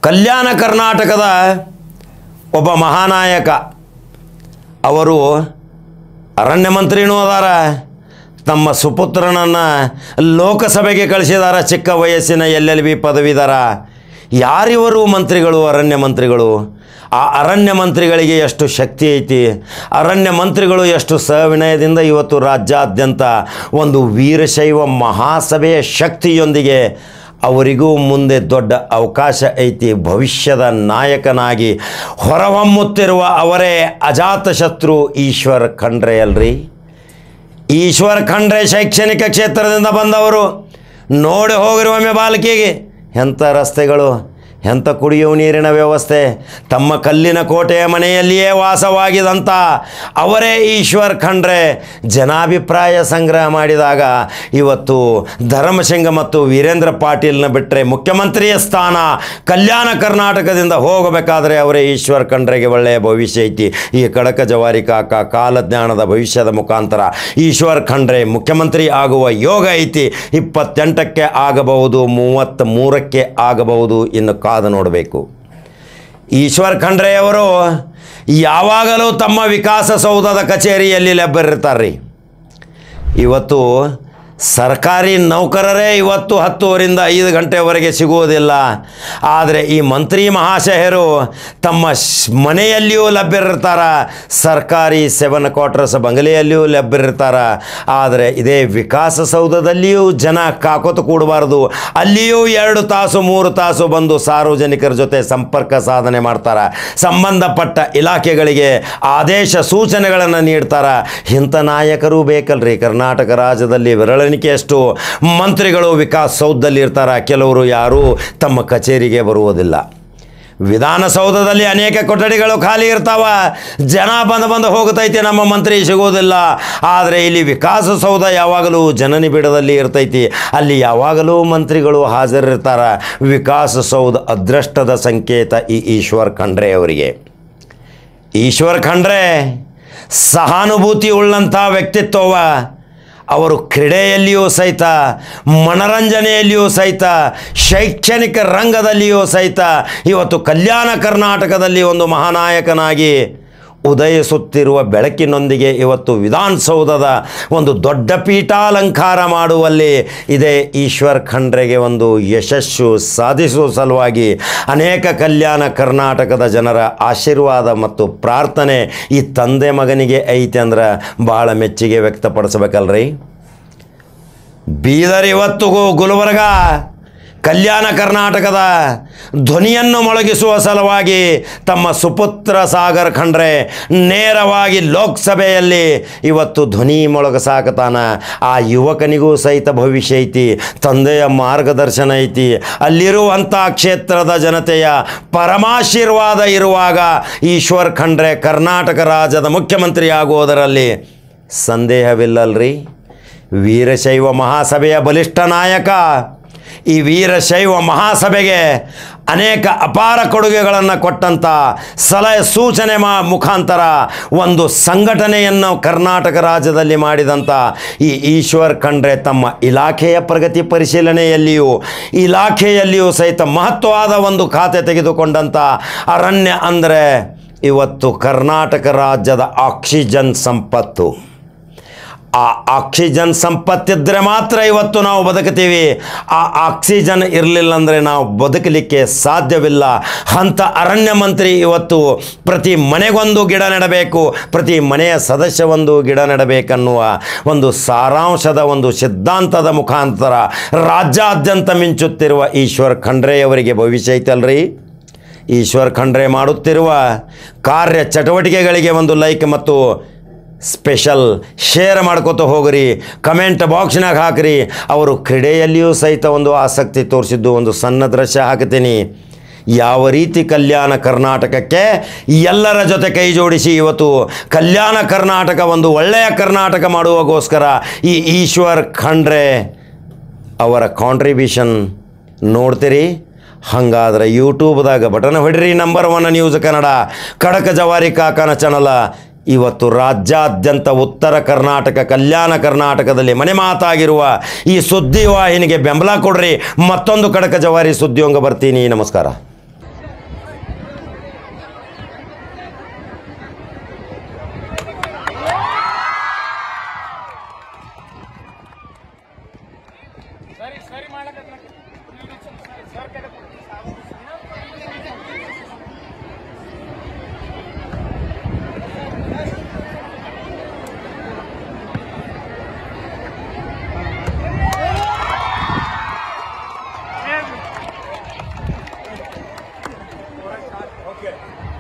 ಕಲ್ಯಾಣ ಕರ್ನಾಟಕದ ಒಬ್ಬ ಮಹಾನಾಯಕ. ಅವರು ಅರಣ್ಯ ಮಂತ್ರಿನೂ ಅದಾರ, ತಮ್ಮ ಸುಪುತ್ರನನ್ನು ಲೋಕಸಭೆಗೆ ಕಳಿಸಿದಾರ, ಚಿಕ್ಕ ವಯಸ್ಸಿನ LLB ಪದವೀಧರ. ಯಾರಿವರು ಮಂತ್ರಿಗಳು? ಅರಣ್ಯ ಮಂತ್ರಿಗಳು. ಆ ಅರಣ್ಯ ಮಂತ್ರಿಗಳಿಗೆ ಎಷ್ಟು ಶಕ್ತಿ ಐತಿ, ಅರಣ್ಯ ಮಂತ್ರಿಗಳು ಎಷ್ಟು ಸವಿನಯದಿಂದ ಇವತ್ತು ರಾಜ್ಯಾದ್ಯಂತ ಒಂದು ವೀರಶೈವ ಮಹಾಸಭೆಯ ಶಕ್ತಿಯೊಂದಿಗೆ ಅವರಿಗೂ ಮುಂದೆ ದೊಡ್ಡ ಅವಕಾಶ ಐತಿ. ಭವಿಷ್ಯದ ನಾಯಕನಾಗಿ ಹೊರಹೊಮ್ಮುತ್ತಿರುವ ಅವರೇ ಅಜಾತಶತ್ರು ಈಶ್ವರ್ ಖಂಡ್ರೆ ಅಲ್ರಿ. ಈಶ್ವರ್ ಖಂಡ್ರೆ ಶೈಕ್ಷಣಿಕ ಕ್ಷೇತ್ರದಿಂದ ಬಂದವರು. ನೋಡಿ ಹೋಗಿರಿ ಒಮ್ಮೆ ಬಾಲಕಿಗೆ, ಎಂಥ ರಸ್ತೆಗಳು, ಎಂಥ ಕುಡಿಯುವ ನೀರಿನ ವ್ಯವಸ್ಥೆ. ತಮ್ಮ ಕಲ್ಲಿನ ಕೋಟೆಯ ಮನೆಯಲ್ಲಿಯೇ ವಾಸವಾಗಿದಂಥ ಅವರೇ ಈಶ್ವರ್ ಖಂಡ್ರೆ ಜನಾಭಿಪ್ರಾಯ ಸಂಗ್ರಹ ಮಾಡಿದಾಗ ಇವತ್ತು ಧರ್ಮಸಿಂಗ ಮತ್ತು ವೀರೇಂದ್ರ ಪಾಟೀಲ್ನ ಬಿಟ್ಟರೆ ಮುಖ್ಯಮಂತ್ರಿಯ ಸ್ಥಾನ ಕಲ್ಯಾಣ ಕರ್ನಾಟಕದಿಂದ ಹೋಗಬೇಕಾದ್ರೆ ಅವರೇ ಈಶ್ವರ್ ಖಂಡ್ರೆಗೆ ಒಳ್ಳೆಯ ಭವಿಷ್ಯ ಐತಿ. ಈ ಕಡಕ ಜವಾರಿ ಕಾಕ ಕಾಲಜ್ಞಾನದ ಭವಿಷ್ಯದ ಮುಖಾಂತರ ಈಶ್ವರ್ ಖಂಡ್ರೆ ಮುಖ್ಯಮಂತ್ರಿ ಆಗುವ ಯೋಗ ಐತಿ. 28ಕ್ಕೆ ಆಗಬಹುದು, 33ಕ್ಕೆ ಆಗಬಹುದು, ಇನ್ನು ಕಾದು ನೋಡಬೇಕು. ಈಶ್ವರ್ ಖಂಡ್ರೆಯವರು ಯಾವಾಗಲೂ ತಮ್ಮ ವಿಕಾಸಸೌಧದ ಕಚೇರಿಯಲ್ಲಿ ಲಭ್ಯರಿರ್ತಾರೆ. ಇವತ್ತು ಸರ್ಕಾರಿ ನೌಕರರೇ ಇವತ್ತು 10 ರಿಂದ 5 ಗಂಟೆವರೆಗೆ ಸಿಗುವುದಿಲ್ಲ. ಆದರೆ ಈ ಮಂತ್ರಿ ಮಹಾಶಯರು ತಮ್ಮ ಮನೆಯಲ್ಲಿಯೂ ಲಭ್ಯರಿರ್ತಾರೆ, ಸರ್ಕಾರಿ 7 ಕ್ವಾರ್ಟರ್ಸ್ ಬಂಗಲೆಯಲ್ಲಿಯೂ ಲಭ್ಯರಿರ್ತಾರೆ. ಆದರೆ ಇದೇ ವಿಕಾಸಸೌಧದಲ್ಲಿಯೂ ಜನ ಕಾಕೋತು ಕೂಡಬಾರ್ದು, ಅಲ್ಲಿಯೂ 2 ತಾಸು 3 ತಾಸು ಬಂದು ಸಾರ್ವಜನಿಕರ ಜೊತೆ ಸಂಪರ್ಕ ಸಾಧನೆ ಮಾಡ್ತಾರೆ, ಸಂಬಂಧಪಟ್ಟ ಇಲಾಖೆಗಳಿಗೆ ಆದೇಶ ಸೂಚನೆಗಳನ್ನು ನೀಡ್ತಾರೆ. ಇಂಥ ನಾಯಕರು ಬೇಕಲ್ರಿ ಕರ್ನಾಟಕ ರಾಜ್ಯದಲ್ಲಿ. ವಿರಳನಿಕೆಯಷ್ಟು ಮಂತ್ರಿಗಳು ವಿಕಾಸಸೌಧದಲ್ಲಿ ಇರ್ತಾರೆ, ಕೆಲವರು ಯಾರೂ ತಮ್ಮ ಕಚೇರಿಗೆ ಬರುವುದಿಲ್ಲ. ವಿಧಾನಸೌಧದಲ್ಲಿ ಅನೇಕ ಕೊಠಡಿಗಳು ಖಾಲಿ ಇರ್ತಾವ, ಜನ ಬಂದು ಹೋಗ್ತೈತಿ, ನಮ್ಮ ಮಂತ್ರಿ ಸಿಗೋದಿಲ್ಲ. ಆದರೆ ಇಲ್ಲಿ ವಿಕಾಸಸೌಧ ಯಾವಾಗಲೂ ಜನನಿಬಿಡದಲ್ಲಿ ಇರ್ತೈತಿ, ಅಲ್ಲಿ ಯಾವಾಗಲೂ ಮಂತ್ರಿಗಳು ಹಾಜರಿರ್ತಾರೆ. ವಿಕಾಸಸೌಧ ಅದೃಷ್ಟದ ಸಂಕೇತ ಈ ಈಶ್ವರ್ ಖಂಡ್ರೆ ಅವರಿಗೆ. ಈಶ್ವರ್ ಖಂಡ್ರೆ ಸಹಾನುಭೂತಿ ಉಳ್ಳಂಥ ವ್ಯಕ್ತಿತ್ವವ. ಅವರು ಕ್ರೀಡೆಯಲ್ಲಿಯೂ ಸಹಿತ, ಮನರಂಜನೆಯಲ್ಲಿಯೂ ಸಹಿತ, ಶೈಕ್ಷಣಿಕ ರಂಗದಲ್ಲಿಯೂ ಸಹಿತ ಇವತ್ತು ಕಲ್ಯಾಣ ಕರ್ನಾಟಕದಲ್ಲಿ ಒಂದು ಮಹಾನಾಯಕನಾಗಿ ಉದಯಿಸುತ್ತಿರುವ ಬೆಳಕಿನೊಂದಿಗೆ ಇವತ್ತು ವಿಧಾನಸೌಧದ ಒಂದು ದೊಡ್ಡ ಪೀಠಾಲಂಕಾರ ಮಾಡುವಲ್ಲಿ ಇದೇ ಈಶ್ವರ್ ಖಂಡ್ರೆಗೆ ಒಂದು ಯಶಸ್ಸು ಸಾಧಿಸುವ ಸಲುವಾಗಿ ಅನೇಕ ಕಲ್ಯಾಣ ಕರ್ನಾಟಕದ ಜನರ ಆಶೀರ್ವಾದ ಮತ್ತು ಪ್ರಾರ್ಥನೆ ಈ ತಂದೆ ಮಗನಿಗೆ ಐತೆ ಅಂದ್ರೆ ಭಾಳ ಮೆಚ್ಚುಗೆ ವ್ಯಕ್ತಪಡಿಸಬೇಕಲ್ರಿ. ಬೀದರ್ ಇವತ್ತು ಗುಲ್ಬರ್ಗ ಕಲ್ಯಾಣ ಕರ್ನಾಟಕದ ಧ್ವನಿಯನ್ನು ಮೊಳಗಿಸುವ ಸಲುವಾಗಿ ತಮ್ಮ ಸುಪುತ್ರ ಸಾಗರ್ ಖಂಡ್ರೆ ನೇರವಾಗಿ ಲೋಕಸಭೆಯಲ್ಲಿ ಇವತ್ತು ಧ್ವನಿ ಮೊಳಗಸಾಕತಾನ. ಆ ಯುವಕನಿಗೂ ಸಹಿತ ಭವಿಷ್ಯ ಐತಿ, ತಂದೆಯ ಮಾರ್ಗದರ್ಶನ ಐತಿ, ಅಲ್ಲಿರುವಂಥ ಕ್ಷೇತ್ರದ ಜನತೆಯ ಪರಮಾಶೀರ್ವಾದ ಇರುವಾಗ ಈಶ್ವರ್ ಖಂಡ್ರೆ ಕರ್ನಾಟಕ ರಾಜ್ಯದ ಮುಖ್ಯಮಂತ್ರಿ ಆಗುವುದರಲ್ಲಿ ಸಂದೇಹವಿಲ್ಲಲ್ರಿ. ವೀರಶೈವ ಮಹಾಸಭೆಯ ಬಲಿಷ್ಠ ನಾಯಕ. ಈ ವೀರಶೈವ ಮಹಾಸಭೆಗೆ ಅನೇಕ ಅಪಾರ ಕೊಡುಗೆಗಳನ್ನು ಕೊಟ್ಟಂಥ ಸಲಹೆ ಸೂಚನೆ ಮುಖಾಂತರ ಒಂದು ಸಂಘಟನೆಯನ್ನು ಕರ್ನಾಟಕ ರಾಜ್ಯದಲ್ಲಿ ಮಾಡಿದಂಥ ಈ ಈಶ್ವರ್ ಖಂಡ್ರೆ ತಮ್ಮ ಇಲಾಖೆಯ ಪ್ರಗತಿ ಇಲಾಖೆಯಲ್ಲಿಯೂ ಸಹಿತ ಮಹತ್ವವಾದ ಒಂದು ಖಾತೆ ತೆಗೆದುಕೊಂಡಂಥ ಅರಣ್ಯ ಅಂದರೆ ಇವತ್ತು ಕರ್ನಾಟಕ ರಾಜ್ಯದ ಆಕ್ಸಿಜನ್ ಸಂಪತ್ತು. ಆ ಆಕ್ಸಿಜನ್ ಸಂಪತ್ತಿದ್ದರೆ ಮಾತ್ರ ಇವತ್ತು ನಾವು ಬದುಕುತ್ತೀವಿ. ಆ ಆಕ್ಸಿಜನ್ ಇರಲಿಲ್ಲ ಅಂದರೆ ನಾವು ಬದುಕಲಿಕ್ಕೆ ಸಾಧ್ಯವಿಲ್ಲ. ಅಂಥ ಅರಣ್ಯ ಮಂತ್ರಿ ಇವತ್ತು ಪ್ರತಿ ಮನೆಗೊಂದು ಗಿಡ ನೆಡಬೇಕು, ಪ್ರತಿ ಮನೆಯ ಸದಸ್ಯ ಒಂದು ಗಿಡ ನೆಡಬೇಕನ್ನುವ ಒಂದು ಸಾರಾಂಶದ ಒಂದು ಸಿದ್ಧಾಂತದ ಮುಖಾಂತರ ರಾಜ್ಯಾದ್ಯಂತ ಮಿಂಚುತ್ತಿರುವ ಈಶ್ವರ್ ಖಂಡ್ರೆಯವರಿಗೆ ಭವಿಷ್ಯ ಐತಲ್ರಿ. ಈಶ್ವರ್ ಖಂಡ್ರೆ ಮಾಡುತ್ತಿರುವ ಕಾರ್ಯ ಚಟುವಟಿಕೆಗಳಿಗೆ ಒಂದು ಲೈಕ್ ಮತ್ತು ಸ್ಪೆಷಲ್ ಶೇರ್ ಮಾಡ್ಕೋತ ಹೋಗ್ರಿ, ಕಮೆಂಟ್ ಬಾಕ್ಸ್ನಾಗ ಹಾಕಿರಿ. ಅವರು ಕ್ರೀಡೆಯಲ್ಲಿಯೂ ಸಹಿತ ಒಂದು ಆಸಕ್ತಿ ತೋರಿಸಿದ್ದು ಒಂದು ಸಣ್ಣ ದೃಶ್ಯ ಹಾಕ್ತೀನಿ. ಯಾವ ರೀತಿ ಕಲ್ಯಾಣ ಕರ್ನಾಟಕಕ್ಕೆ ಎಲ್ಲರ ಜೊತೆ ಕೈ ಜೋಡಿಸಿ ಇವತ್ತು ಕಲ್ಯಾಣ ಕರ್ನಾಟಕ ಒಂದು ಒಳ್ಳೆಯ ಕರ್ನಾಟಕ ಮಾಡುವಾಗೋಸ್ಕರ ಈ ಈಶ್ವರ್ ಖಂಡ್ರೆ ಅವರ ಕಾಂಟ್ರಿಬ್ಯೂಷನ್ ನೋಡ್ತೀರಿ. ಹಾಗಾದ್ರೆ ಯೂಟ್ಯೂಬ್ದಾಗ ಬಟನ್ ಹೊಡ್ರಿ, ನಂಬರ್ 1 ನ್ಯೂಸ್ ಕನ್ನಡ ಖಡಕ ಜವಾರಿ ಕಾಕನ ಚಾನಲ ಇವತ್ತು ರಾಜ್ಯಾದ್ಯಂತ ಉತ್ತರ ಕರ್ನಾಟಕ ಕಲ್ಯಾಣ ಕರ್ನಾಟಕದಲ್ಲಿ ಮನೆ ಮಾತಾಗಿರುವ ಈ ಸುದ್ದಿ ವಾಹಿನಿಗೆ ಬೆಂಬಲ ಕೊಡ್ರಿ. ಮತ್ತೊಂದು ಖಡಕ ಜವಾರಿ ಸುದ್ದಿಯೊಂಗ ಬರ್ತೀನಿ. ನಮಸ್ಕಾರ. ಸರಿ ಸರಿ ಮಾಡಕ್ಕೆ ಸರ್ ಕಡೆ